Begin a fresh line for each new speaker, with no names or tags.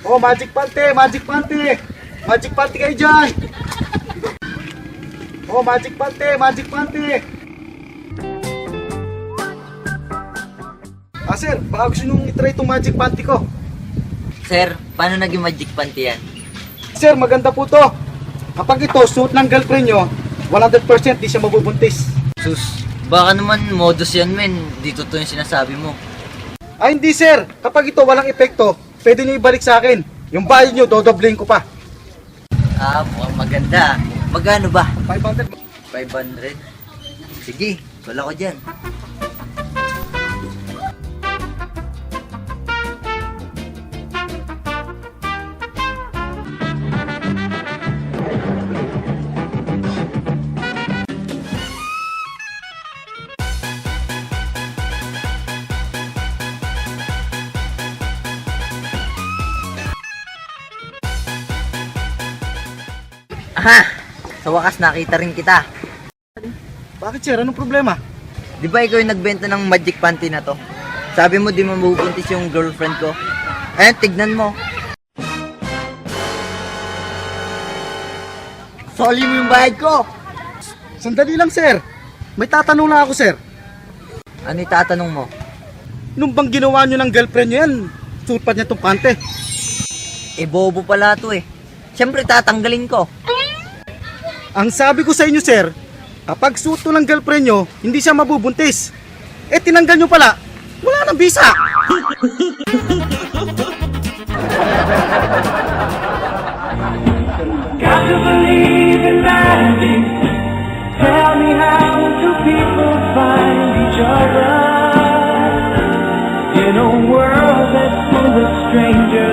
Oh, magic panty, magic panty. Magic panty kayo dyan. Oh, magic panty, magic panty. Ah, sir, baka gusto nung itry itong magic panty ko.
Sir, paano naging magic panty yan?
Sir, maganda po to. Kapag ito, suot ng girlfriend nyo, 100% di siya mabubuntis.
Sus, baka naman modus yan men. Di totoo yung sinasabi mo.
Ay, hindi sir. Kapag ito walang epekto, pwede nyo ibalik sa akin. Yung bayad nyo, dodoblein ko pa.
Ah, mukhang maganda. Magkano ba?
500.
500? Sige, wala ko dyan. Aha! Sa wakas nakita rin kita.
Bakit sir? Anong problema?
Di ba ikaw yung nagbenta ng magic panty na to? Sabi mo di mo mabubuntis yung girlfriend ko. Ayan, tignan mo. Soli mo yung bayad ko.
Sandali lang sir. May tatanong lang ako sir.
Ano itatanong mo?
Nung bang ginawa nyo ng girlfriend nyo yan, suot pa niya itong pante.
Eh, bobo pala to eh. Siyempre tatanggalin ko.
Ang sabi ko sa inyo sir, kapag suot to ng girlfriend nyo, hindi siya mabubuntis. Eh tinanggal nyo pala, wala nang bisa.
Got to believe in magic. Tell me how do people find each other in a world that's full of strangers?